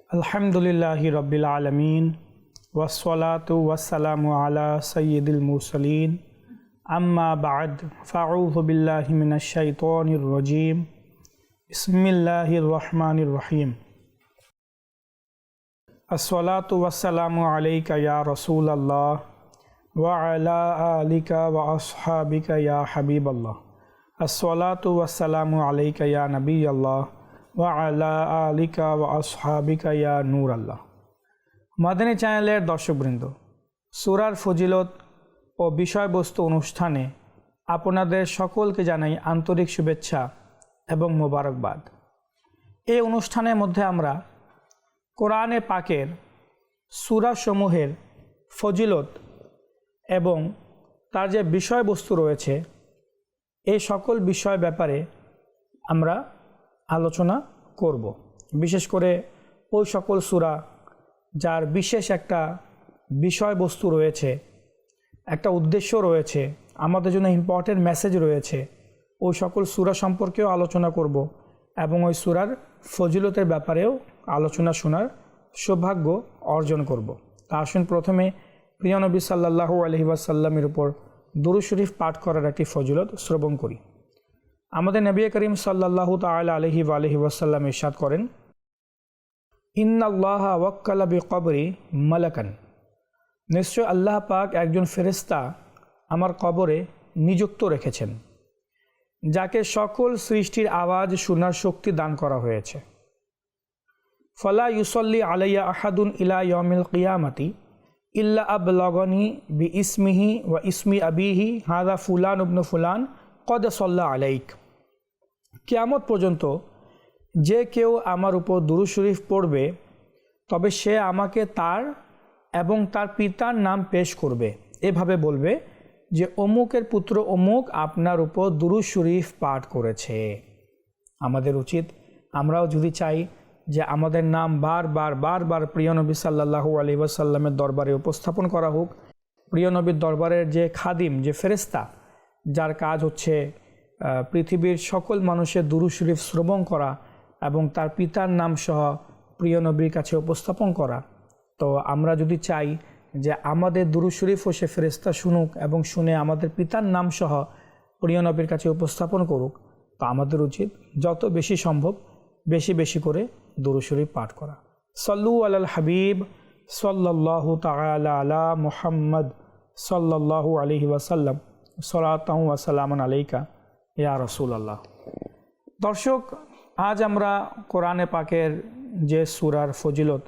अल्हम्दुलिल्लाहि रब्बिल आलमीन वस्सलातु वस्सलामु अला सय्यिदिल मुरसलीन अम्मा बाद फ़अऊज़ु बिल्लाहि मिनश शैतानिर रजीम बिस्मिल्लाहिर रहमानिर रहीम अस्सलातु वस्सलामु अलैका या रसूलल्लाह व अला आलिका व अस्हाबिका या हबीबल्लाह अस्सलातु वस्सलामु अलैका या नबीयल्लाह व अला आलिका व अस्हाबिका या नूर আল্লাহ। মাদানী চ্যানেলের দর্শকবৃন্দ, সূরার ফজিলত ও বিষয়বস্তু অনুষ্ঠানে আপনাদের সকলকে জানাই আন্তরিক শুভেচ্ছা এবং মোবারকবাদ। এই অনুষ্ঠানের মধ্যে আমরা কোরআনে পাকের সূরাসমূহের ফজিলত এবং তার যে বিষয়বস্তু রয়েছে এই সকল বিষয় ব্যাপারে আমরা আলোচনা করব। বিশেষ করে ওই সকল সূরা যার বিশেষ একটা বিষয়বস্তু রয়েছে, একটা উদ্দেশ্য রয়েছে, আমাদের জন্য ইম্পর্টেন্ট মেসেজ রয়েছে, ওই সকল সূরা সম্পর্কেও আলোচনা করব এবং ওই সূরার ফজিলতের ব্যাপারেও আলোচনা শোনার সৌভাগ্য অর্জন করব। তা আসুন প্রথমে প্রিয় নবী সাল্লাল্লাহু আলাইহি ওয়াসাল্লামের উপর দুরূদ শরীফ পাঠ করার একটি ফজিলত শ্রবণ করি। আমাদের নবী করিম সাল্লাল্লাহু তাআলা আলাইহি ওয়া আলিহি ওয়াসাল্লাম ইরশাদ করেন, ইন্নাল্লাহা ওয়াক্কালা বিকবরি মালাকান, নিশ্চয় আল্লাহ পাক একজন ফেরেশতা আমার কবরে নিযুক্ত রেখেছেন, যাকে সকল সৃষ্টির আওয়াজ শোনার শক্তি দান করা হয়েছে। ফালা ইউসাল্লি আলাইয়া আহাদুন ইলা ইয়াউমিল কিয়ামাতি ইল্লা আবলাগনি বিইসমিহি ওয়া ইসমি আবিহি হাযা ফুলান ইবনু ফুলান কদ সাল্লা আলাইক। কিয়ামত পর্যন্ত যে কেউ আমার উপর দুরূদ শরীফ পড়বে তবে সে আমাকে তার এবং তার পিতার নাম পেশ করবে, এভাবে বলবে যে অমুকের পুত্র অমুক আপনার উপর দুরূদ শরীফ পাঠ করেছে। আমাদের উচিত আমরাও যদি চাই যে আমাদের নাম বারবার প্রিয় নবী সাল্লাল্লাহু আলাইহি ওয়াসাল্লামের দরবারে উপস্থাপন করা হোক, প্রিয় নবীর দরবারের যে খাদিম, যে ফেরেশতা, যার কাজ হচ্ছে পৃথিবীর সকল মানুষের দুরূদ শরীফ শ্রবণ করা এবং তার পিতার নাম সহ প্রিয় নবীর কাছে উপস্থাপন করা, তো আমরা যদি চাই যে আমাদের দুরূদ শরীফও সে ফেরেশতা শুনুক এবং শুনে আমাদের পিতার নাম সহ প্রিয় নবীর কাছে উপস্থাপন করুক, তো আমাদের উচিত যত বেশি সম্ভব বেশি করে দুরূদ শরীফ পাঠ করা। সল্লু আলাল হাবিব সাল্লাল্লাহু তাআলা আলা মুহাম্মদ সাল্লাল্লাহু আলাইহি ওয়াসাল্লাম সলাতাহু ওয়া সালামান আলাইকা ইয়া রাসূলুল্লাহ। দর্শক, আজ আমরা কোরআনে পাকের যে সূরার ফজিলত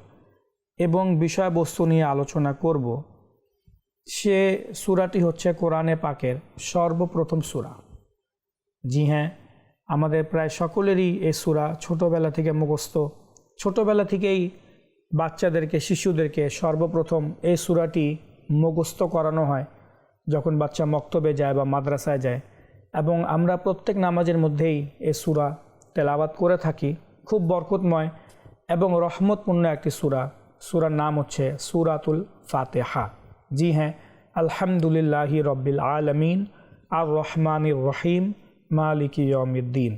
এবং বিষয়বস্তু নিয়ে আলোচনা করব, সে সূরাটি হচ্ছে কোরআনে পাকের সর্বপ্রথম সূরা। জি হ্যাঁ, আমাদের প্রায় সকলেরই এই সূরা ছোটোবেলা থেকে মুখস্থ। ছোটোবেলা থেকেই বাচ্চাদেরকে, শিশুদেরকে সর্বপ্রথম এই সূরাটি মুখস্থ করানো হয় যখন বাচ্চা মক্তবে যায় বা মাদ্রাসায় যায়, এবং আমরা প্রত্যেক নামাজের মধ্যেই এই সূরা তেলাওয়াত করে থাকি। খুব বরকতময় এবং রহমতপূর্ণ একটি সূরা। সূরার নাম হচ্ছে সূরাতুল ফাতিহা। জি হ্যাঁ, আলহামদুলিল্লাহি রব্বিল আলামিন আর রহমানির রহিম মালিকি ইয়াউমিদ্দিন।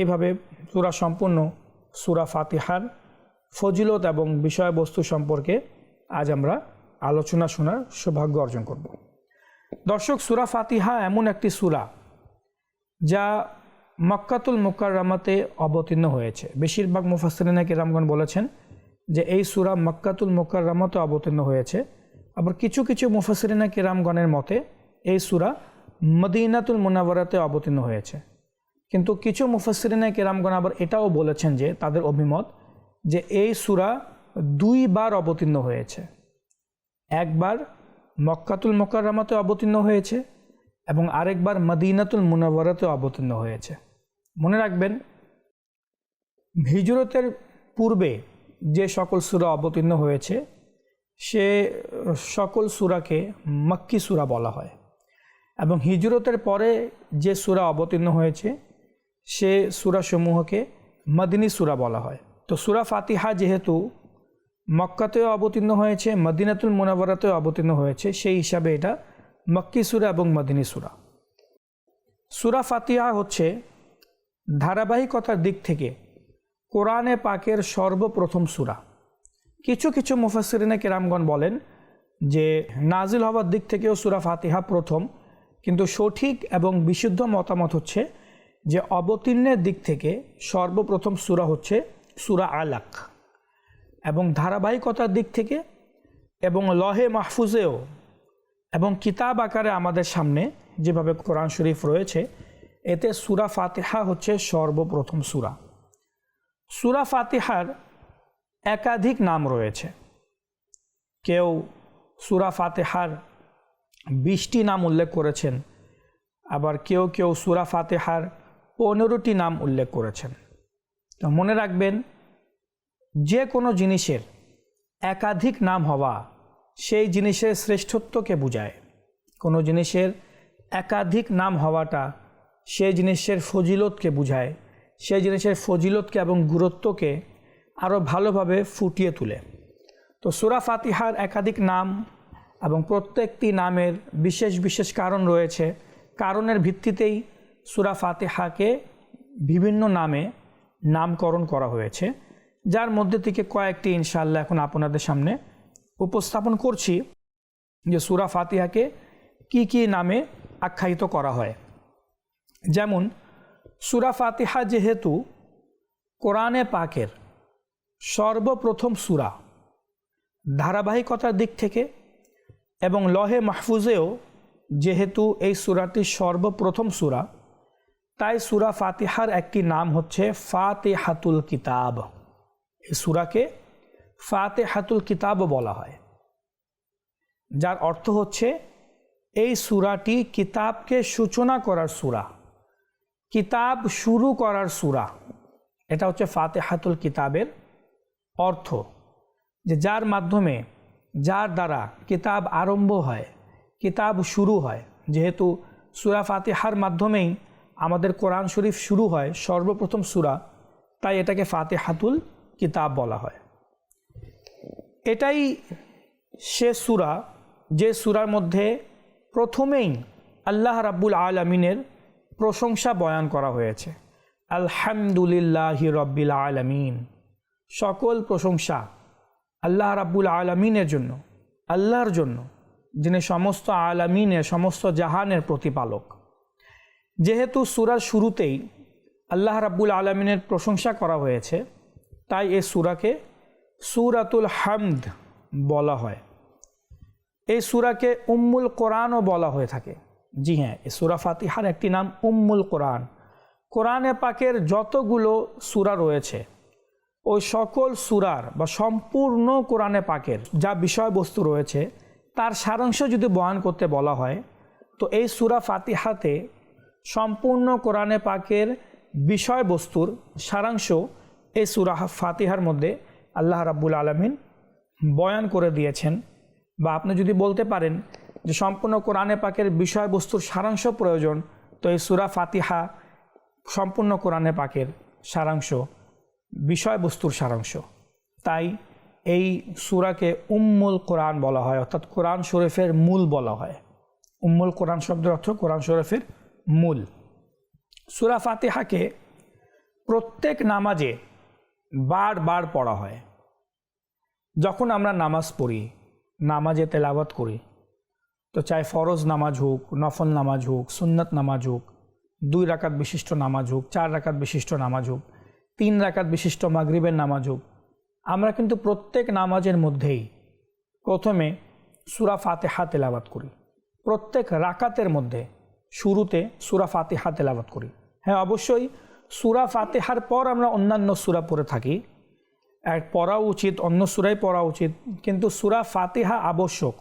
এভাবে সূরা সম্পূর্ণ সূরা ফাতিহার ফজিলত এবং বিষয়বস্তু সম্পর্কে আজ আমরা আলোচনা শোনার সৌভাগ্য অর্জন করব। দর্শক, সূরা ফাতিহা এমন একটি সূরা যা মক্কাতুল মুকাররমাতে অবতীর্ণ হয়েছে। বেশিরভাগ মুফাসসিরিনে কিরামগণ বলেছেন যে এই সূরা মক্কাতুল মুকাররমাতে অবতীর্ণ হয়েছে। আবার কিছু মুফাসসিরিনে কিরামগণের মতে এই সূরা মদিনাতুল মুনাওয়ারাতে অবতীর্ণ হয়েছে। কিন্তু কিছু মুফাসসিরিনে কিরামগণ আবার এটাও বলেছেন যে তাদের অভিমত যে এই সূরা দুইবার অবতীর্ণ হয়েছে। একবার মক্কাতুল মুকাররমাতে অবতীর্ণ হয়েছে এবং আরেকবার মদিনাতুল মুনাওয়ারাতে অবতীর্ণ হয়েছে। মনে রাখবেন, হিজরতের পূর্বে যে সকল সূরা অবতীর্ণ হয়েছে সে সকল সূরাকে মক্কি সূরা বলা হয়, এবং হিজরতের পরে যে সূরা অবতীর্ণ হয়েছে সে সূরাসমূহকে মদিনী সূরা বলা হয়। তো সূরা ফাতিহা যেহেতু মক্কাতেও অবতীর্ণ হয়েছে, মদিনাতুল মুনাওয়ারাতেও অবতীর্ণ হয়েছে, সেই হিসাবে এটা মক্কি সূরা এবং মদিনী সূরা। সূরা ফাতিহা হচ্ছে ধারাবাহিকতার দিক থেকে কোরআনে পাকের সর্বপ্রথম সূরা। কিছু কিছু মুফাসসিরিনে কেরামগণ বলেন যে নাজিল হওয়ার দিক থেকেও সূরা ফাতিহা প্রথম, কিন্তু সঠিক এবং বিশুদ্ধ মতামত হচ্ছে যে অবতীর্ণের দিক থেকে সর্বপ্রথম সূরা হচ্ছে সূরা আলাক, এবং ধারাবাহিকতার দিক থেকে এবং লহে মাহফুজেও এবং কিতাব আকারে আমাদের সামনে যেভাবে কোরআন শরীফ রয়েছে, এতে সূরা ফাতিহা হচ্ছে সর্বপ্রথম সূরা। সূরা ফাতিহার একাধিক নাম রয়েছে। কেউ সূরা ফাতিহার 20টি নাম উল্লেখ করেছেন, আবার কেউ কেউ সূরা ফাতিহার 15টি নাম উল্লেখ করেছেন। তো মনে রাখবেন, যে কোনো জিনিসের একাধিক নাম হওয়া সেই জিনিসের শ্রেষ্ঠত্বকে বোঝায়। কোনো জিনিসের একাধিক নাম হওয়াটা সেই জিনিসের ফজিলতকে বোঝায়, সেই জিনিসের ফজিলতকে এবং গুরুত্বকে আরও ভালোভাবে ফুটিয়ে তোলে। তো সূরা ফাতিহার একাধিক নাম এবং প্রত্যেকটি নামের বিশেষ বিশেষ কারণ রয়েছে। কারণের ভিত্তিতেই সূরা ফাতিহাকে বিভিন্ন নামে নামকরণ করা হয়েছে, যার মধ্যে থেকে কয়েকটি ইনশাআল্লাহ এখন আপনাদের সামনে উপস্থাপন করছি যে সূরা ফাতিহাকে কি কি নামে আখ্যায়িত করা হয়। যেমন সূরা ফাতিহা যেহেতু কোরআনে পাকের সর্বপ্রথম সূরা, ধারাবাহিকতার দিক থেকে এবং লহে মাহফুজেও যেহেতু এই সূরাটি সর্বপ্রথম সূরা, তাই সূরা ফাতিহার একটি নাম হচ্ছে ফাতিহাতুল কিতাব। এই সূরাকে ফাতিহাতুল কিতাব বলা হয়, যার অর্থ হচ্ছে এই সূরাটি কিতাবকে সূচনা করার সূরা, কিতাব শুরু করার সূরা। এটা হচ্ছে ফাতিহাতুল কিতাবের অর্থ, যে যার মাধ্যমে, যার দ্বারা কিতাব আরম্ভ হয়, কিতাব শুরু হয়। যেহেতু সূরা ফাতিহার মাধ্যমেই আমাদের কোরআন শরীফ শুরু হয়, সর্বপ্রথম সূরা, তাই এটাকে ফাতিহাতুল কিতাব বলা হয়। এটাই সে সূরা যে সূরার মধ্যে প্রথমেই আল্লাহ রাব্বুল আলামিনের প্রশংসা বয়ান করা হয়েছে। আলহামদুলিল্লাহি রাব্বিল আলামিন, সকল প্রশংসা আল্লাহ রাব্বুল আলামিনের জন্য, আল্লাহর জন্য, যিনি সমস্ত আলামিনের, সমস্ত জাহানের প্রতিপালক। যেহেতু সূরার শুরুতেই আল্লাহ রাব্বুল আলামিনের প্রশংসা করা হয়েছে, তাই এই সূরাকে সূরাতুল হামদ বলা হয়। এই সূরাকে উম্মুল কোরআনও বলা হয়ে থাকে। জি হ্যাঁ, এই সূরা ফাতিহার একটি নাম উম্মুল কোরআন। কোরআনে পাকের যতগুলো সূরা রয়েছে, ওই সকল সূরার বা সম্পূর্ণ কোরআনে পাকের যা বিষয়বস্তু রয়েছে তার সারাংশ যদি বয়ান করতে বলা হয়, তো এই সূরা ফাতিহাতে সম্পূর্ণ কোরআনে পাকের বিষয়বস্তুর সারাংশ এই সূরা ফাতিহার মধ্যে আল্লাহ রাব্বুল আলামিন বয়ান করে দিয়েছেন। বা আপনি যদি বলতে পারেন যে সম্পূর্ণ কোরআনে পাকের বিষয়বস্তুর সারাংশ প্রয়োজন, তো এই সূরা ফাতিহা সম্পূর্ণ কোরআনে পাকের সারাংশ, বিষয়বস্তুর সারাংশ। তাই এই সূরাকে উম্মুল কোরআন বলা হয়, অর্থাৎ কোরআন শরীফের মূল বলা হয়। উম্মুল কোরআন শব্দের অর্থ কোরআন শরীফের মূল। সূরা ফাতিহাকে প্রত্যেক নামাজে বারবার পড়া হয়। যখন আমরা নামাজ পড়ি, নামাজে তেলাওয়াত করি, তো চাই ফরজ নামাজ হোক, নফল নামাজ হোক, সুন্নত নামাজ হোক, 2 রাকাত বিশিষ্ট নামাজ হোক, 4 রাকাত বিশিষ্ট নামাজ হোক, 3 রাকাত বিশিষ্ট মাগরিবের নামাজ হোক, আমরা কিন্তু প্রত্যেক নামাজের মধ্যেই প্রথমে সূরা ফাতিহা তেলাওয়াত করি। প্রত্যেক রাকাতের মধ্যে শুরুতে সূরা ফাতিহা তেলাওয়াত করি। হ্যাঁ, অবশ্যই সূরা ফাতিহার পর আমরা অন্যান্য সূরা পড়ে থাকি, পড়া উচিত, অন্য সূরাই পড়া উচিত, কিন্তু সূরা ফাতিহা আবশ্যক।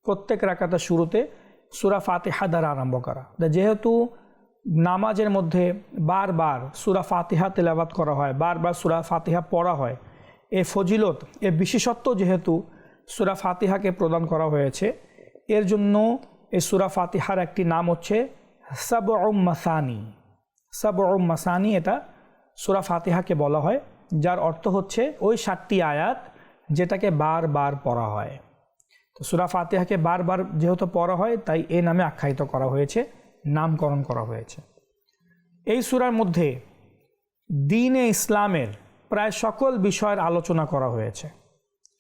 প্রত্যেক রাকাতের শুরুতে সূরা ফাতিহা দ্বারা আরম্ভ করা। যেহেতু নামাজের মধ্যে বারবার সূরা ফাতিহা তেলাওয়াত করা হয়, বারবার সূরা ফাতিহা পড়া হয়, এই ফজিলত, এর বিশেষত্ব যেহেতু সূরা ফাতিহাকে প্রদান করা হয়েছে, এর জন্য এই সূরা ফাতিহার একটি নাম হচ্ছে সাবউম মাসানি। সাবউম মাসানি, এটা সূরা ফাতিহাকে বলা হয়, যার অর্থ হচ্ছে ওই 7টি আয়াত যেটাকে বারবার পড়া হয়। তো সূরা ফাতিহাকে বারবার যেহেতু পড়া হয়, তাই এই নামে আখ্যায়িত করা হয়েছে, নামকরণ করা হয়েছে। এই সূরার মধ্যে দ্বীনে ইসলামের প্রায় সকল বিষয়ের আলোচনা করা হয়েছে।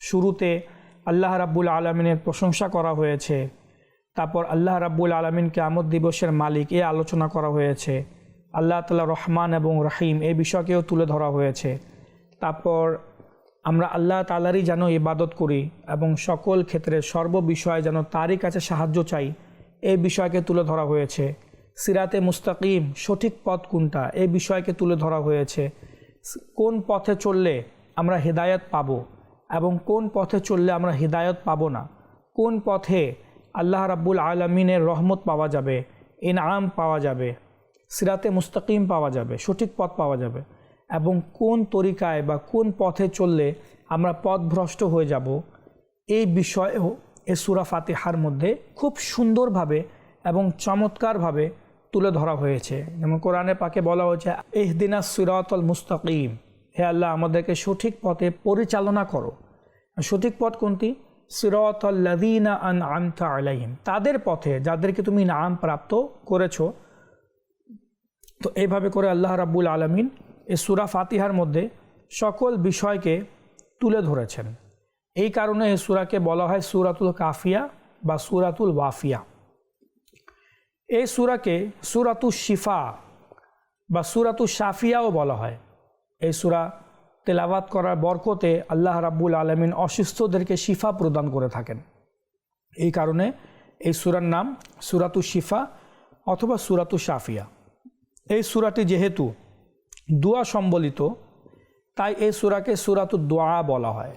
শুরুতে আল্লাহ রাব্বুল আলামিনের প্রশংসা করা হয়েছে, তারপর আল্লাহ রাব্বুল আলামিন কিয়ামত দিবসের মালিক এ আলোচনা করা হয়েছে, আল্লাহ তাআলা রহমান এবং রহিম এই বিষয়কেও তুলে ধরা হয়েছে। তারপর আমরা আল্লাহ তাআলারই যেন ইবাদত করি এবং সকল ক্ষেত্রে সর্ববিষয়ে যেন তারই কাছে সাহায্য চাই, এই বিষয়কে তুলে ধরা হয়েছে। সিরাতে মুস্তাকিম সঠিক পথ কোনটা এই বিষয়কে তুলে ধরা হয়েছে। কোন পথে চললে আমরা হিদায়াত পাব এবং কোন পথে চললে আমরা হিদায়াত পাব না, কোন পথে আল্লাহ রাব্বুল আলামিনের রহমত পাওয়া যাবে, ইনআম পাওয়া যাবে, সিরাতে মুস্তাকিম পাওয়া যাবে, সঠিক পথ পাওয়া যাবে, এবং কোন তরিকায় বা কোন পথে চললে আমরা পথভ্রষ্ট হয়ে যাব, এই বিষয়েও এই সূরা ফাতিহার মধ্যে খুব সুন্দরভাবে এবং চমৎকারভাবে তুলে ধরা হয়েছে। যেমন কোরআনে পাকে বলা হয়েছে, ইহদিনাস সিরাতাল মুস্তাকিম, হে আল্লাহ আমাদেরকে সঠিক পথে পরিচালনা করো। সঠিক পথ কোনটি? সিরাতাল লাযীনা আনআমতা আলাইহিম, তাদের পথে যাদেরকে তুমি ইনআম প্রাপ্ত করেছো। তো এইভাবে করে আল্লাহ রাব্বুল আলামিন এই সূরা ফাতিহার মধ্যে সকল বিষয়কে তুলে ধরেছেন। এই কারণে এই সূরাকে বলা হয় সূরাতুল কাফিয়া বা সূরাতুল ওয়াফিয়া। এই সূরাকে সূরাতুশ শিফা বা সূরাতুশ শাফিয়াও বলা হয়। এই সূরা তেলাওয়াত করার বরকতে আল্লাহ রাব্বুল আলামিন অসুস্থদেরকে শিফা প্রদান করে থাকেন। এই কারণে এই সূরার নাম সূরাতুশ শিফা অথবা সূরাতুশ শাফিয়া। এই সূরাটি যেহেতু দোয়া সম্বলিত, তাই এই সূরাকে সূরাতুদ দোয়া বলা হয়।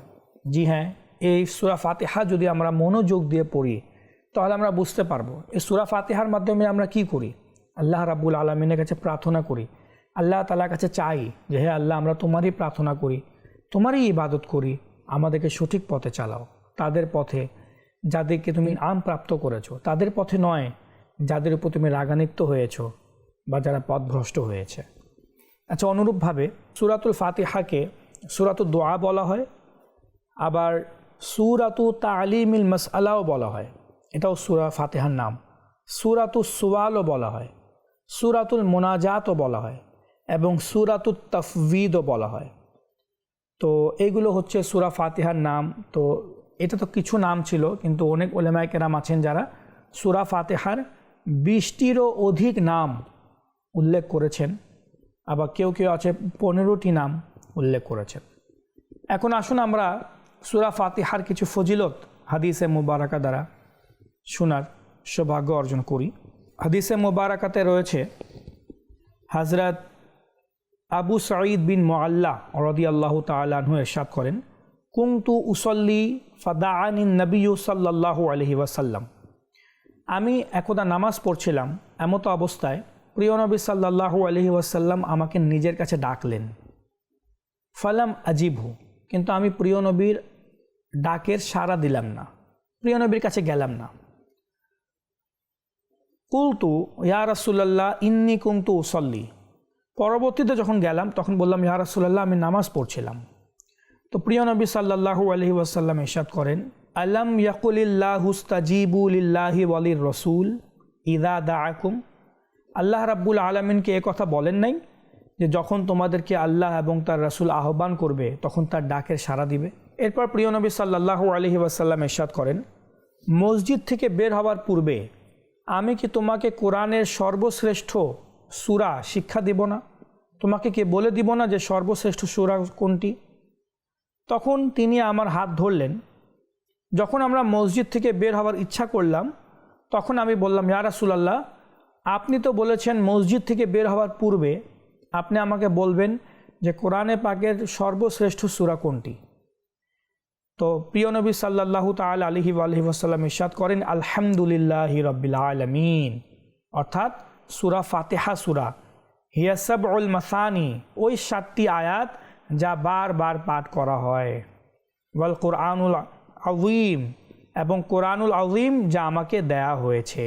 জি হ্যাঁ, এই সূরা ফাতিহা যদি আমরা মনোযোগ দিয়ে পড়ি তাহলে আমরা বুঝতে পারবো এই সূরা ফাতিহার মাধ্যমে আমরা কি করি। আল্লাহ রাব্বুল আলামিনের কাছে প্রার্থনা করি, আল্লাহ তাআলার কাছে চাই যে হে আল্লাহ আমরা তোমারই প্রার্থনা করি, তোমারই ইবাদত করি, আমাদেরকে সঠিক পথে চালাও, তাদের পথে যাদেরকে তুমি ইনআম প্রাপ্ত করেছো, তাদের পথে নয় যাদের উপর তুমি রাগান্বিত হয়েছো বা যারা পথভ্রষ্ট হয়েছে। আচ্ছা, অনুরূপভাবে সূরাতুল ফাতিহাকে সূরাতুদ দোয়া বলা হয়, আবার সূরাতু তালিমিল মাসআলাও বলা হয়, এটাও সূরা ফাতিহার নাম। সূরাতুস সুওয়ালও বলা হয়, সূরাতুল মুনাজাতও বলা হয় এবং সূরাতুত তাফওয়িদও বলা হয়। তো এইগুলো হচ্ছে সূরা ফাতিহার নাম। তো এটা তো কিছু নাম ছিল, কিন্তু অনেক উলামায়ে কেরাম আছেন যারা সূরা ফাতিহার 20টিরও অধিক নাম উল্লেখ করেছেন, আবার কেউ কেউ আছে 15টি নাম উল্লেখ করেছেন। এখন আসুন আমরা সূরা ফাতিহার কিছু ফজিলত হাদিসে মুবারাকা দ্বারা শোনার সৌভাগ্য অর্জন করি। হাদিসে মুবারাকাতে রয়েছে, হযরত আবু সাঈদ বিন মুআল্লা রাদিয়াল্লাহু তাআলা আনহু ইরশাদ করেন, কুনতু উসাল্লি ফাদাআনিন নবিয়্যু সাল্লাল্লাহু আলাইহি ওয়াসাল্লাম, আমি একদা নামাজ পড়ছিলাম, এমত অবস্থায় প্রিয় নবী সাল্লাল্লাহু আলাইহি ওয়াসাল্লাম আমাকে নিজের কাছে ডাকলেন। ফালাম আজিবহু, কিন্তু আমি প্রিয় নবীর ডাকের সাড়া দিলাম না, প্রিয় নবীর কাছে গেলাম না। কুলতু ইয়া রাসূলুল্লাহ ইন্নী কুনতু উসাল্লি, পরবর্তীতে যখন গেলাম তখন বললাম ইয়া রাসূলুল্লাহ আমি নামাজ পড়ছিলাম। তো প্রিয় নবী সাল্লাল্লাহু আলাইহি ওয়াসাল্লাম ইরশাদ করেন, আলাম ইয়াকুলিল্লাহু ইস্তাজিবু লিল্লাহি ওয়ালির রাসূল ইযা দাআকুম, আল্লাহ রাব্বুল আলামিনকে এ কথা বলেন নাই যে যখন তোমাদেরকে আল্লাহ এবং তার রাসূল আহ্বান করবে তখন তার ডাকের সাড়া দিবে। এরপর প্রিয় নবী সাল্লাল্লাহু আলাইহি ওয়াসাল্লাম ইরশাদ করেন, মসজিদ থেকে বের হওয়ার পূর্বে আমি কি তোমাকে কোরআনের সর্বশ্রেষ্ঠ সূরা শিক্ষা দিব না? তোমাকে কি বলে দিব না যে সর্বশ্রেষ্ঠ সূরা কোনটি? তখন তিনি আমার হাত ধরলেন। যখন আমরা মসজিদ থেকে বের হওয়ার ইচ্ছা করলাম তখন আমি বললাম, ইয়া রাসূলুল্লাহ আপনি তো বলেছেন মসজিদ থেকে বের হওয়ার পূর্বে আপনি আমাকে বলবেন যে কোরআনে পাকের সর্বশ্রেষ্ঠ সূরা কোনটি। তো প্রিয় নবী সাল্লাল্লাহু তাআলা আলাইহি ওয়াসাল্লাম ইরশাদ করেন, আলহামদুলিল্লাহি রাব্বিল আলামিন, অর্থাৎ সূরা ফাতিহা সূরা হিয়া সাবউল মাসানি, ওই 7টি আয়াত যা বারবার পাঠ করা হয়, ওয়াল কুরআনুল আযীম, এবং কোরআনুল আযীম যা আমাকে দেয়া হয়েছে।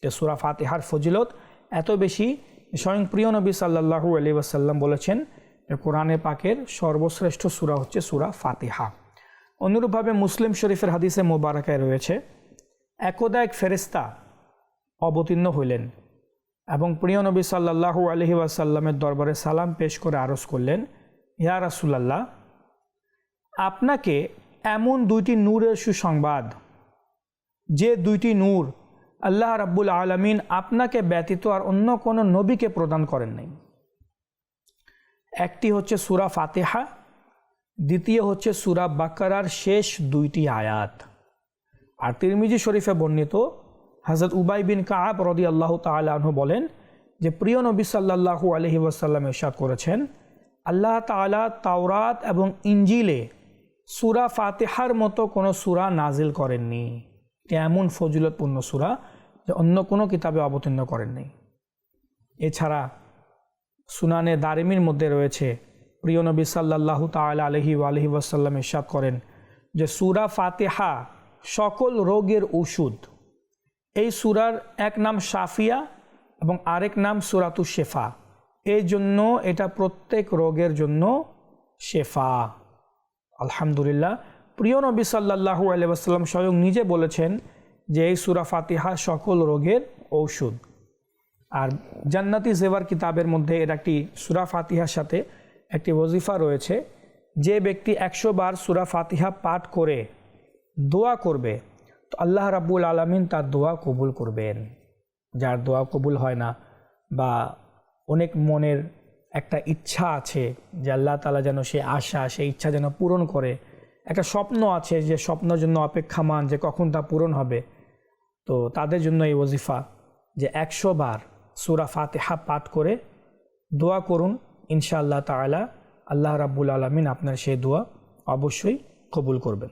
তো সূরা ফাতিহার ফজিলত এত বেশি, স্বয়ং প্রিয় নবী সাল্লাল্লাহু আলাইহি ওয়াসাল্লাম বলেছেন যে কোরআনে পাকের সর্বশ্রেষ্ঠ সূরা হচ্ছে সূরা ফাতিহা। অনুরূপভাবে মুসলিম শরীফের হাদিসে মুবারাকায় রয়েছে, একদা এক ফেরেশতা অবতীর্ণ হইলেন এবং প্রিয় নবী সাল্লাল্লাহু আলাইহি ওয়াসাল্লামের দরবারে সালাম পেশ করে আরজ করলেন, ইয়া রাসূলুল্লাহ আপনাকে এমন দুইটি নূরের সুসংবাদ, যে দুইটি নূর আল্লাহ রাব্বুল আলামিন আপনাকে ব্যতীত আর অন্য কোনো নবীকে প্রদান করেন নাই। একটি হচ্ছে সূরা ফাতিহা, দ্বিতীয় হচ্ছে সূরা বাকারার শেষ দুইটি আয়াত। আর তিরমিজি শরীফে বর্ণিত হযরত উবাই বিন কাব রাদিয়াল্লাহু তাআলা আনহু বলেন যে প্রিয় নবী সাল্লাল্লাহু আলাইহি ওয়াসাল্লাম ইরশাদ করেছেন, আল্লাহ তাআলা তাওরাত এবং ইনজিলে সূরা ফাতিহার মতো কোনো সূরা নাজিল করেননি। এমন ফজিলতপূর্ণ সূরা যে অন্য কোনো কিতাবে অবতীর্ণ করেননি। এছাড়া সুনানে দারিমির মধ্যে রয়েছে, প্রিয় নবী সাল্লাল্লাহু তাআলা আলাইহি ওয়াসাল্লাম ইরশাদ করেন যে সূরা ফাতিহা সকল রোগের ওষুধ। এই সূরার এক নাম শাফিয়া এবং আরেক নাম সূরাতুশ শিফা। এই জন্য এটা প্রত্যেক রোগের জন্য শেফা। আলহামদুলিল্লাহ, প্রিয় নবী সাল্লাল্লাহু আলাইহি ওয়াসাল্লাম স্বয়ং নিজে বলেছেন যে এই সূরা ফাতিহা সকল রোগের ঔষধ। আর জান্নাতি জেবার কিতাবের মধ্যে এর একটি সূরা ফাতিহার সাথে একটি ওজিফা রয়েছে, যে ব্যক্তি 100 বার সূরা ফাতিহা পাঠ করে দোয়া করবে তো আল্লাহ রাব্বুল আলামিন তার দোয়া কবুল করবেন। যার দোয়া কবুল হয় না বা অনেক মনের একটা ইচ্ছা আছে যে আল্লাহ তাআলা যেন সে আশা, সেই ইচ্ছা যেন পূরণ করে, একটা স্বপ্ন আছে যে স্বপ্নের জন্য অপেক্ষামান যে কখন তা পূরণ হবে, তো তাদের জন্য এই ওজিফা যে 100 বার সূরা ফাতিহা পাঠ করে দোয়া করুন, ইনশাআল্লাহ তাআলা আল্লাহ রাব্বুল আলামিন আপনার সেই দোয়া অবশ্যই কবুল করবেন।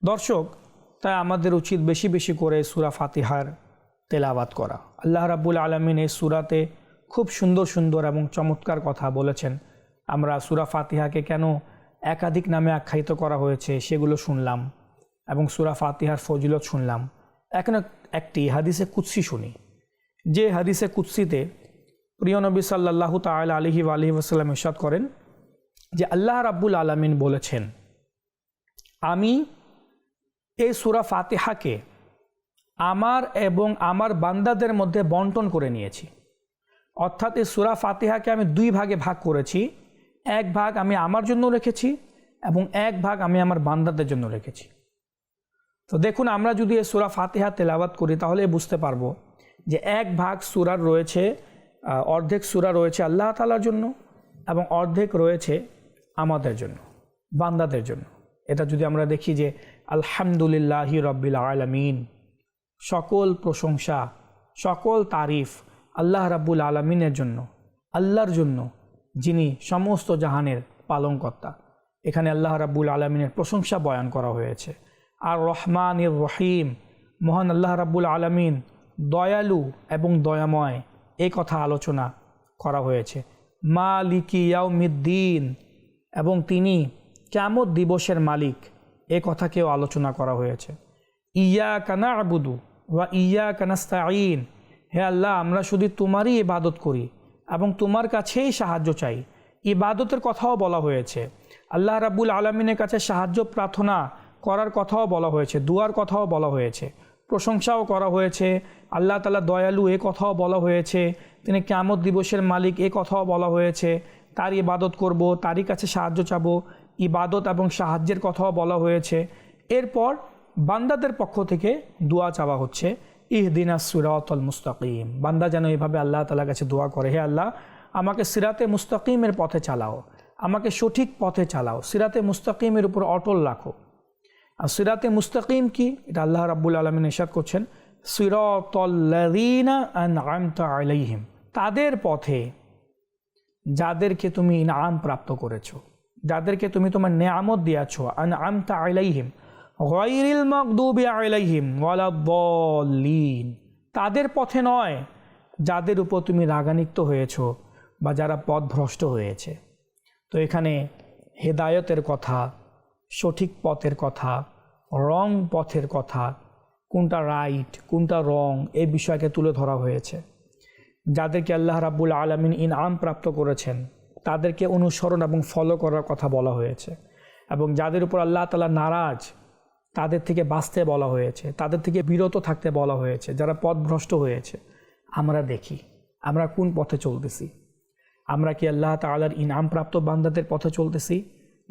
দর্শক, তাই আমাদের উচিত বেশি বেশি করে সূরা ফাতিহার তেলাওয়াত করা। আল্লাহ রাব্বুল আলামিন এই সূরাতে খুব সুন্দর সুন্দর এবং চমৎকার কথা বলেছেন। আমরা সূরা ফাতিহাকে কেন একাধিক নামে আখ্যায়িত করা হয়েছে সেগুলো শুনলাম এবং সূরা ফাতিহার ফজিলত শুনলাম। এখন একটি হাদিসে কুদসি শুনি, যে হাদিসে কুদসিতে প্রিয় নবী সাল্লাল্লাহু তাআলা আলাইহি ওয়াসাল্লাম ইরশাদ করেন যে আল্লাহ রাব্বুল আলামিন বলেছেন, আমি এই সূরা ফাতিহাকে আমার এবং আমার বান্দাদের মধ্যে বন্টন করে নিয়েছি। অর্থাৎ এই সূরা ফাতিহাকে আমি 2 ভাগে ভাগ করেছি। এক ভাগ আমি আমার জন্য রেখেছি এবং এক ভাগ আমি আমার বান্দাদের জন্য রেখেছি। তো দেখুন, আমরা যদি এই সূরা ফাতিহা তেলাওয়াত করি তাহলে বুঝতে পারবো যে এক ভাগ সূরার রয়েছে, অর্ধেক সূরা রয়েছে আল্লাহ তাআলার জন্য এবং অর্ধেক রয়েছে আমাদের জন্য, বান্দাদের জন্য। এটা যদি আমরা দেখি যে আলহামদুলিল্লাহি রাব্বিল আলামিন, সকল প্রশংসা, সকল তারিফ আল্লাহ রাব্বুল আলামিনের জন্য, আল্লাহর জন্য, যিনি সমস্ত জাহানের পালনকর্তা। এখানে আল্লাহ রাব্বুল আলামিনের প্রশংসা বয়ান করা হয়েছে। আর রহমানির রহিম, মহান আল্লাহ রাব্বুল আলামিন দয়ালু এবং দয়াময়, এই কথা আলোচনা করা হয়েছে। মালিকি ইয়াউমিদ্দিন, এবং তিনি কিয়ামত দিবসের মালিক, এই কথাকেও আলোচনা করা হয়েছে। ইয়াকা না'বুদু ওয়া ইয়াকা নাস্তাঈন, হে আল্লাহ, আমরা শুধু তোমারই ইবাদত করি এবং তোমার কাছেই সাহায্য চাই। ইবাদতের কথাও বলা হয়েছে, আল্লাহ রাব্বুল আলামিনের কাছে সাহায্য প্রার্থনা করার কথাও বলা হয়েছে, দুয়ার কথাও বলা হয়েছে, প্রশংসাও করা হয়েছে। আল্লাহ তাআলা দয়ালু, এ কথাও বলা হয়েছে। তিনি কিয়ামত দিবসের মালিক, এ কথাও বলা হয়েছে। তার ইবাদত করব, তারই কাছে সাহায্য চাব, ইবাদত এবং সাহায্যের কথাও বলা হয়েছে। এরপর বান্দাদের পক্ষ থেকে দোয়া চাওয়া হচ্ছে, ইহদিনাস সিরাতাল মুস্তাকিম। বান্দা যেন এভাবে আল্লাহ তাআলার কাছে দোয়া করে, হে আল্লাহ, আমাকে সিরাতে মুস্তাকিমের পথে চালাও, আমাকে সঠিক পথে চালাও, সিরাতে মুস্তাকিমের উপর অটল রাখো। আর সিরাতে মুস্তাকিম কি, এটা আল্লাহ রাব্বুল আলামিন ইরশাদ করছেন, সিরাতাল্লাযীনা আন'আমতা আলাইহিম, তাদের পথে যাদেরকে তুমি ইনআম প্রাপ্ত করেছো, যাদেরকে তুমি তোমার নেয়ামত দিয়েছো। আন'আমতা আলাইহিম গায়রিল মাগদুবি আলাইহিম ওয়ালাদ-দাল্লিন, তাদের পথে নয় যাদের উপর তুমি রাগান্বিত হয়েছো বা যারা পথভ্রষ্ট হয়েছে। তো এখানে হেদায়েতের কথা, সঠিক পথের কথা, রং পথের কথা, কোনটা রাইট কোনটা রং, এই বিষয়কে তুলে ধরা হয়েছে। যাদেরকে আল্লাহ রাব্বুল আলামিন ইনআম প্রাপ্ত করেছেন তাদেরকে অনুসরণ এবং ফলো করার কথা বলা হয়েছে, এবং যাদের উপর আল্লাহ তাআলা নারাজ তাদের থেকে বাঁচতে বলা হয়েছে, তাদের থেকে বিরত থাকতে বলা হয়েছে। যারা পথভ্রষ্ট হয়েছে, আমরা দেখি আমরা কোন পথে চলতেছি। আমরা কি আল্লাহ তাআলার ইনআম প্রাপ্ত বান্দাদের পথে চলতেছি,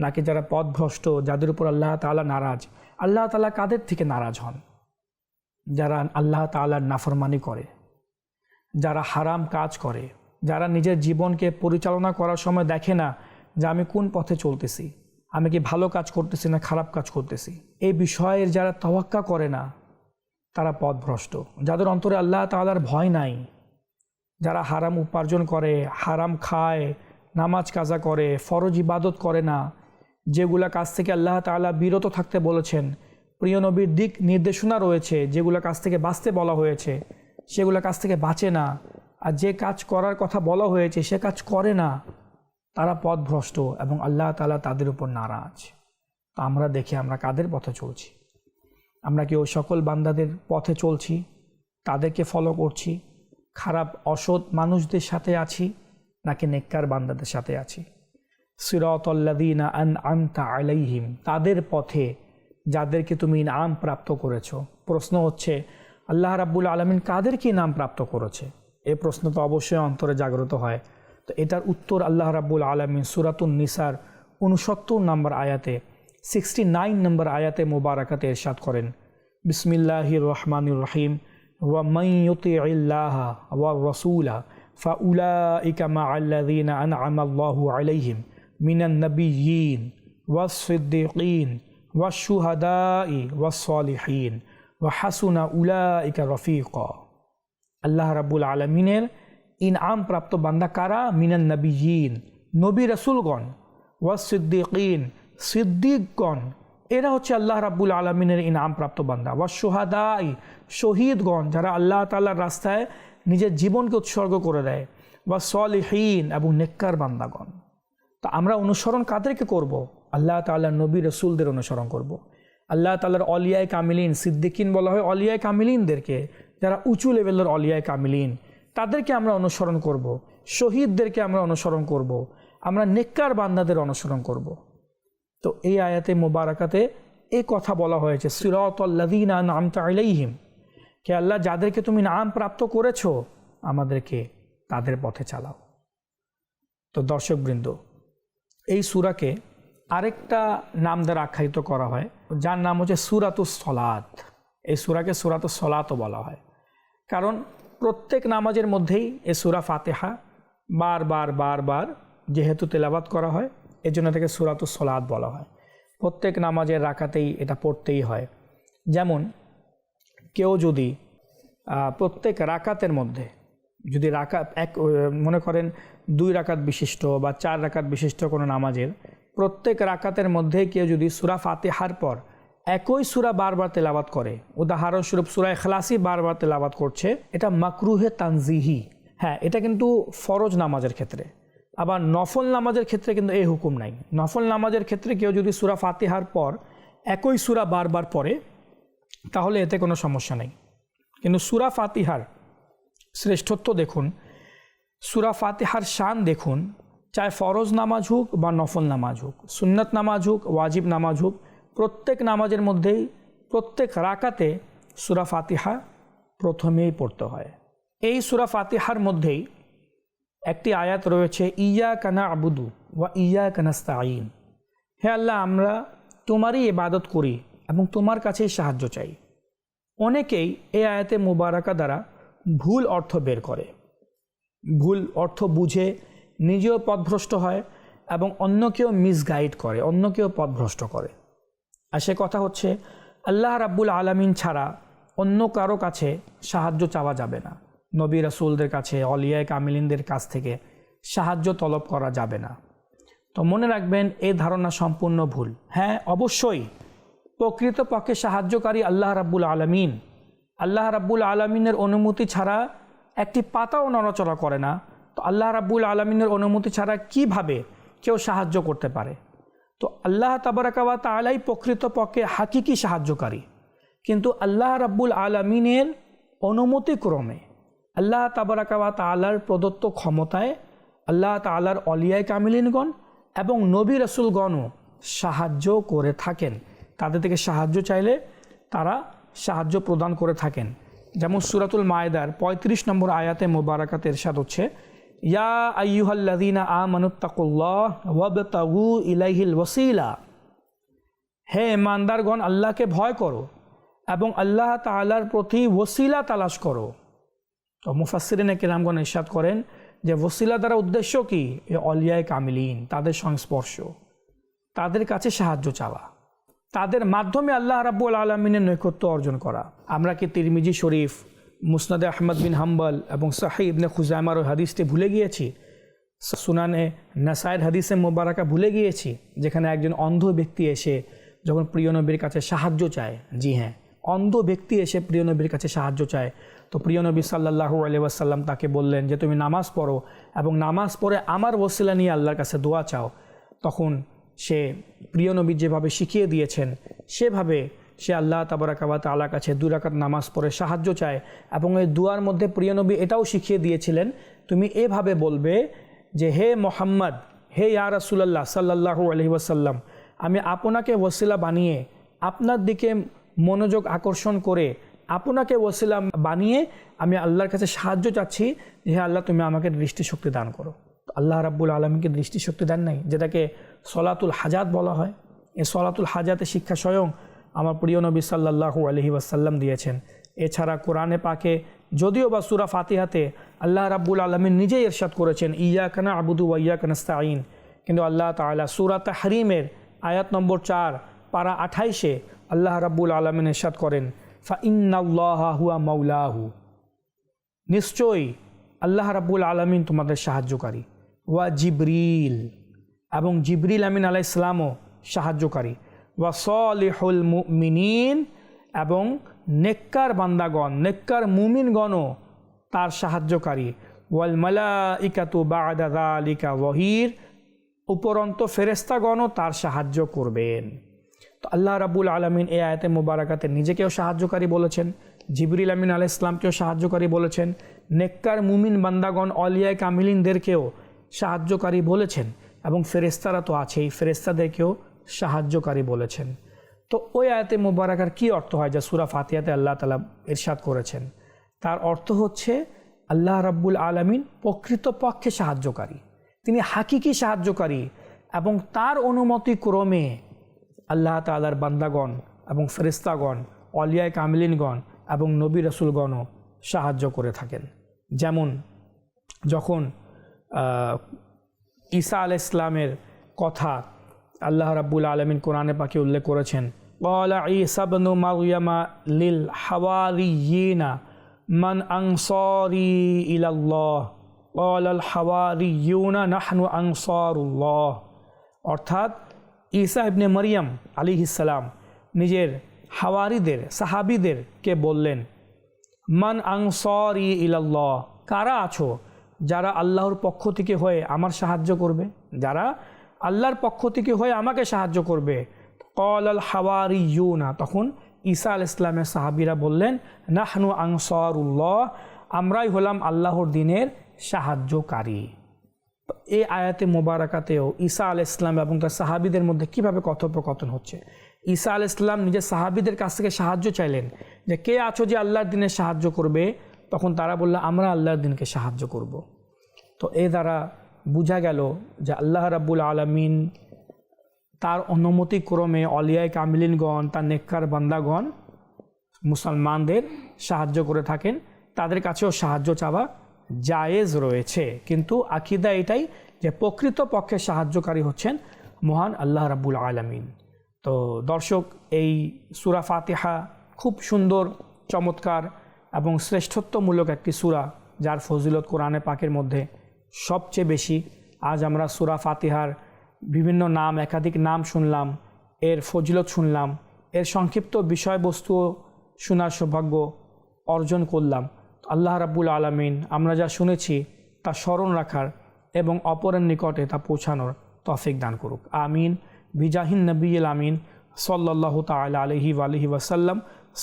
নাকি যারা পথভ্রষ্ট, যাদের উপর আল্লাহ তাআলা নারাজ? আল্লাহ তাআলা কাদের থেকে নারাজ হন? যারা আল্লাহ তাআলার নাফরমানি করে, যারা হারাম কাজ করে, যারা নিজের জীবনকে পরিচালনা করার সময় দেখে না যে আমি কোন পথে চলতেছি, আমি কি ভালো কাজ করতেছি না খারাপ কাজ করতেছি, এই বিষয়ের যারা তাওয়াক্কা করে না, তারা পথভ্রষ্ট। যাদের অন্তরে আল্লাহ তাআলার ভয় নাই, যারা হারাম উপার্জন করে, হারাম খায়, নামাজ কাজা করে, ফরজ ইবাদত করে না, যেগুলা কাজ থেকে আল্লাহ তাআলা বিরত থাকতে বলেছেন, প্রিয় নবীর দিক নির্দেশনা রয়েছে, যেগুলো কাজ থেকে বাঁচতে বলা হয়েছে সেগুলো কাজ থেকে বাঁচে না, আর যে কাজ করার কথা বলা হয়েছে সে কাজ করে না, তারা পথভ্রষ্ট এবং আল্লাহ তাআলা তাদের উপর নারাজ। তো আমরা দেখি আমরা কাদের পথে চলছি? আমরা কি ওই সকল বান্দাদের পথে চলছি, তাদেরকে ফলো করছি, খারাপ অসৎ মানুষদের সাথে আছি, নাকি নেককার বান্দাদের সাথে আছি? সিরাতাল্লাযীনা আনআমতা আলাইহিম, তাদের পথে যাদেরকে তুমি ইনআম প্রাপ্ত করেছো। প্রশ্ন হচ্ছে আল্লাহ রাব্বুল আলামিন কাদেরকে ইনআম প্রাপ্ত করেছে? এই প্রশ্ন তো অবশ্যই অন্তরে জাগ্রত হয়। তো এটার উত্তর আল্লাহ রাব্বুল আলামিন সূরাতুন নিসার 69 নম্বর আয়াতে, 69 নম্বর আয়াতে মুবারাকাতে ইরশাদ করেন, বিসমিল্লাহির রহমানির রহিম, ওয়া মান ইউতিইল্লাহা ওয়ার রাসূলা ফাউলাইকা মাআল্লাযীনা আনআমা আল্লাহু আলাইহিম মিনান নাবিয়্যিন ওয়াস সিদ্দীকিন ওয়াশ শুহাদাই ওয়াস সালিহিন ওয়া হাসুনা উলাইকা রফিকা। আল্লাহ রাব্বুল আলামিনের ইনআম প্রাপ্ত বান্দা কারা? মিনান নাবিয়্যিন, নবী রাসূলগণ, ওয়াস সিদ্দীকিন, সিদ্দিকগণ, এরা হচ্ছে আল্লাহ রাব্বুল আলামিনের ইনআম প্রাপ্ত বান্দা। ওয়াশ শুহাদাই, শহীদগণ, যারা আল্লাহ তাআলার রাস্তায় নিজের জীবনকে উৎসর্গ করে দেয়। ওয়াস সালিহিন, এবং নেককার বান্দাগণ। তো আমরা অনুসরণ কাদেরকে করব? আল্লাহ তাআলার নবী রাসূলদের অনুসরণ করব। আল্লাহ তাআলার অলিয়ায়ে কামিলিন, সিদ্দিকিন বলা হয় অলিয়ায়ে কামিলিনদেরকে, যারা উঁচু লেভেলের অলিয়ায়ে কামিলিন, তাদেরকে আমরা অনুসরণ করব। শহীদদেরকে আমরা অনুসরণ করব। আমরা নেককার বান্দাদের অনুসরণ করব। তো এই আয়াতে মুবারাকাতে এই কথা বলা হয়েছে, সিরাতাল্লাযীনা আনআমতা আলাইহিম, কে আল্লাহ যাদেরকে তুমি নাম প্রাপ্ত করেছো আমাদেরকে তাদের পথে চালাও। তো দর্শকবৃন্দ, এই সূরাকে আরেকটা নাম দ্বারা আখ্যায়িত করা হয়, যার নাম হচ্ছে সূরাতুস সলাত। এই সূরাকে সূরাতুস সলাতও বলা হয়, কারণ প্রত্যেক নামাজের মধ্যেই এই সূরা ফাতিহা বারবার যেহেতু তেলাওয়াত করা হয়, এজন্য থেকে সূরাতুস সলাত বলা হয়। প্রত্যেক নামাজের রাকাতেই এটা পড়তেই হয়। যেমন কেউ যদি প্রত্যেক রাকাতের মধ্যে যদি মনে করেন 2 রাকাত বিশিষ্ট বা 4 রাকাত বিশিষ্ট কোনো নামাজের প্রত্যেক রাকাতের মধ্যে কেউ যদি সূরা ফাতিহার পর একই সূরা বারবার তেলাওয়াত করে, উদাহরণস্বরূপ সূরা ইখলাসই বারবার তেলাওয়াত করছে, এটা মাকরুহে তানজিহি। হ্যাঁ, এটা কিন্তু ফরজ নামাজের ক্ষেত্রে। আবার নফল নামাজের ক্ষেত্রে কিন্তু এই হুকুম নাই। নফল নামাজের ক্ষেত্রে কেউ যদি সূরা ফাতিহার পর একই সূরা বারবার পড়ে তাহলে এতে কোনো সমস্যা নেই। কিন্তু সূরা ফাতিহার শ্রেষ্ঠত্ব দেখুন, সূরা ফাতিহার শান দেখুন, চাই ফরজ নামাজ হোক বা নফল নামাজ হোক, সুন্নত নামাজ হোক, ওয়াজিব নামাজ হোক, প্রত্যেক নামাজের মধ্যেই প্রত্যেক রাকাতে সূরা ফাতিহা প্রথমেই পড়তে হয়। এই সূরা ফাতিহার মধ্যেই একটি আয়াত রয়েছে, ইয়্যাকা না'বুদু ওয়া ইয়্যাকা নাস্তাঈন, হে আল্লাহ আমরা তোমারই ইবাদত করি এবং তোমার কাছেই সাহায্য চাই। অনেকেই এই আয়াতে মুবারাকা দ্বারা ভুল অর্থ বের করে, ভুল অর্থ বুঝে নিজেও পথভ্রষ্ট হয় এবং অন্যকেও মিসগাইড করে, অন্যকেও পথভ্রষ্ট করে। আর সে কথা হচ্ছে আল্লাহ রাব্বুল আলামিন ছাড়া অন্য কারো কাছে সাহায্য চাওয়া যাবে না। নবী রাসূলদের কাছে, অলিয়ায়ে কামিলিনদের কাছ থেকে সাহায্য তলব করা যাবে না। তো মনে রাখবেন, এই ধারণা সম্পূর্ণ ভুল। হ্যাঁ, অবশ্যই প্রকৃতপক্ষে সাহায্যকারী আল্লাহ রাব্বুল আলামিন। আল্লাহ রাব্বুল আলামিনের অনুমতি ছাড়া একটি পাতাও নড়াচড়া করে না। তো আল্লাহ রাব্বুল আলামিনের অনুমতি ছাড়া কিভাবে কেউ সাহায্য করতে পারে? তো আল্লাহ তাবারাকা ওয়া তাআলাই প্রকৃতপক্ষে হাকিকি সাহায্যকারী। কিন্তু আল্লাহ রাব্বুল আলামিনের অনুমতিক্রমে আল্লাহ তাবারাকা ওয়া তাআলার প্রদত্ত ক্ষমতায় আল্লাহ তাআলার অলিয়ায়ে কামিলিনগণ এবং নবী রাসূলগণও সাহায্য করে থাকেন। তাদের থেকে সাহায্য চাইলে তারা সাহায্য প্রদান করে থাকেন। যেমন সূরাতুল মায়েদার 35 নম্বর আয়াতে মুবারাকাতে ইরশাদ হচ্ছে, ইয়া আইয়ুহাল্লাযীনা আমানুত্তাকুল্লাহ ওয়াবতাগু ইলাইহিল ওয়াসিলা, হে ইমানদারগণ আল্লাহকে ভয় করো এবং আল্লাহ তাআলার প্রতি ওসিলা তালাশ করো। তো মুফাসসিরিনে কিরামগণ ইরশাদ করেন যে ওসিলা দ্বারা উদ্দেশ্য কি? এ অলিয়ায়ে কামিলিন, তাদের সংস্পর্শ, তাদের কাছে সাহায্য চাওয়া, তাদের মাধ্যমে আল্লাহ রাব্বুল আলামিনের নৈকট্য অর্জন করা। আমরা কি তিরমিজি শরীফ, মুসনাদে আহমদ বিন হাম্বল এবং সহিহ ইবনে খুজাইমার হাদিসটি ভুলে গিয়েছি? সুনানে নাসাইর হাদিসে মোবারকা ভুলে গিয়েছি, যেখানে একজন অন্ধ ব্যক্তি এসে যখন প্রিয় নবীর কাছে সাহায্য চায়, জি হ্যাঁ, অন্ধ ব্যক্তি এসে প্রিয় নবীর কাছে সাহায্য চায়, তো প্রিয় নবী সাল্লাল্লাহু আলাইহি ওয়াসাল্লাম তাকে বললেন যে তুমি নামাজ পড়ো এবং নামাজ পড়ে আমার ওসিলা নিয়ে আল্লাহর কাছে দোয়া চাও। তখন সে প্রিয় নবী যেভাবে শিখিয়ে দিয়েছেন সেভাবে সে আল্লাহ তাবারাকা ওয়া তাআলার কাছে 2 রাকাত নামাজ পড়ে সাহায্য চায়। এবং এই দুয়ার মধ্যে প্রিয় নবী এটাও শিখিয়ে দিয়েছিলেন, তুমি এভাবে বলবে যে হে মোহাম্মদ, হে ইয়া রাসূলুল্লাহ সাল্লাল্লাহু আলাইহি ওয়াসাল্লাম, আমি আপনাকে ওসিলা বানিয়ে আপনার দিকে মনোযোগ আকর্ষণ করে আপনাকে ওসিলা বানিয়ে আমি আল্লাহর কাছে সাহায্য চাচ্ছি, হে আল্লাহ তুমি আমাকে দৃষ্টিশক্তি দান করো। আল্লাহ রাব্বুল আলামিনকে দৃষ্টিশক্তি দেন নাই, যেটাকে সলাতুল হাজাত বলা হয়। এই সলাতুল হাজাতে শিক্ষা স্বয়ং আমার প্রিয় নবী সাল্লাল্লাহু আলাইহি ওয়াসাল্লাম দিয়েছেন। এছাড়া কোরআনে পাকে যদিও বা সূরা ফাতিহাতে আল্লাহ রাব্বুল আলামিন নিজেই ইরশাদ করেছেন ইয়্যাকা না'বুদু ওয়া ইয়্যাকা নাস্তাঈন, কিন্তু আল্লাহ তাআলা সূরা তাহরিমের আয়াত নম্বর 4 পারা 28-এ আল্লাহ রাব্বুল আলামিন ইরশাদ করেন ফা ইন্নাল্লাহা হুয়া মাওলাহু, নিশ্চয়ই আল্লাহ রাব্বুল আলামিন তোমাদের সাহায্যকারী, ওয়া জিবরিল, এবং জিবরিল আমিন আলাইহিস সালামও সাহায্যকারী, ওয়া সালিহুল মুমিনিন, এবং নেককার বান্দাগণ, নেককার মুমিনগণও তার সাহায্যকারী, ওয়াল মালাইকাতু বা'দা যালিকা যহির, উপরন্ত ফেরেশতাগণও তার সাহায্য করবেন। তো আল্লাহ রাব্বুল আলামিন এই আয়াতে মুবারাকাতে নিজেকেও সাহায্যকারী বলেছেন, জিবরিল আমিন আলাইহিস সালামকেও সাহায্যকারী বলেছেন, নেককার মুমিন বান্দাগণ অলিয়ায়ে কামিলিনদেরকেও সাহায্যকারী বলেছেন, এবং ফেরেশতারা তো আছেই, ফেরেশতাদেরকেও সাহায্যকারী বলেছেন। তো ওই আয়াতে মুবারাকার কি অর্থ হয় যা সূরা ফাতিহাতে আল্লাহ তাআলা ইরশাদ করেছেন? তার অর্থ হচ্ছে আল্লাহ রাব্বুল আলামিন প্রকৃতপক্ষে সাহায্যকারী, তিনি হাকিকি সাহায্যকারী, এবং তার অনুমতি ক্রমে আল্লাহ তাআলার বান্দাগণ এবং ফেরেশতাগণ, অলিয়ায়ে কামিলিনগণ এবং নবী রাসূলগণও সাহায্য করে থাকেন। যেমন যখন ঈসা আলাইহিস সালামের কথা আল্লাহ রাব্বুল আলামিন কোরআনে পাকে উল্লেখ করেছেন, ক্বালা ঈসা ইবনু মারইয়ামা লিল হাওয়ারিয়িনা মান আনসারি ইলাল্লাহ ক্বালাল হাওয়ারিয়ুনা নাহনু আনসারুল্লাহ, অর্থাৎ ঈসা ইবনে মারইয়াম আলাইহিস সালাম নিজের হাওয়ারিদের, সাহাবীদেরকে বললেন, মান আনসারি ইলাল্লাহ, কারা আছো যারা আল্লাহর পক্ষ থেকে হয়ে আমার সাহায্য করবে, যারা আল্লাহর পক্ষ থেকে হয়ে আমাকে সাহায্য করবে। ক্বালাল হাওয়ারিয়ুনা, তখন ঈসা আলাইহিস সালামের সাহাবীরা বললেন, নাহনু আনসারুল্লাহ, আমরাই হলাম আল্লাহর দ্বীনের সাহায্যকারী। এই আয়াতে মোবারকাতেও ঈসা আলাইহিস সালাম এবং তার সাহাবীদের মধ্যে কিভাবে কথোপকথন হচ্ছে। ঈসা আলাইহিস সালাম নিজের সাহাবীদের কাছ থেকে সাহায্য চাইলেন যে কে আছো যে আল্লাহর দ্বীনের সাহায্য করবে, তখন তারা বলল আমরা আল্লাহর দ্বীনকে সাহায্য করব। তো এ দ্বারা বোঝা গেল যে আল্লাহ রাব্বুল আলামিন তার অনুমতি ক্রমে অলিয়ায়ে কামিলিনগণ, তার নেককার বান্দাগণ মুসলমানদের সাহায্য করে থাকেন, তাদের কাছেও সাহায্য চাওয়া জায়েজ রয়েছে। কিন্তু আকীদা এটাই যে প্রকৃতপক্ষে সাহায্যকারী হচ্ছেন মহান আল্লাহ রাব্বুল আলামিন। তো দর্শক, এই সূরা ফাতিহা খুব সুন্দর, চমৎকার এবং শ্রেষ্ঠত্বমূলক একটি সূরা, যার ফজিলত কোরআনে পাকের মধ্যে সবচেয়ে বেশি। আজ আমরা সূরা ফাতিহার বিভিন্ন নাম, একাধিক নাম শুনলাম, এর ফজিলত শুনলাম, এর সংক্ষিপ্ত বিষয়বস্তু শোনার সৌভাগ্য অর্জন করলাম। আল্লাহ রাব্বুল আলামিন আমরা যা শুনেছি তা স্মরণ রাখার এবং অপরের নিকটে তা পৌঁছানোর তৌফিক দান করুক। আমিন। বিজাহিন নবিয়্যিল আমিন সাল্লাল্লাহু তাআলা আলাইহি ওয়া আলিহি ওয়াসাল্লাম।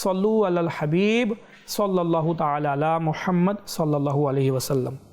সল্লু আলাল হাবিব সাল্লাল্লাহু তাআলা আলা মুহাম্মদ সাল্লাল্লাহু আলাইহি ওয়াসাল্লাম।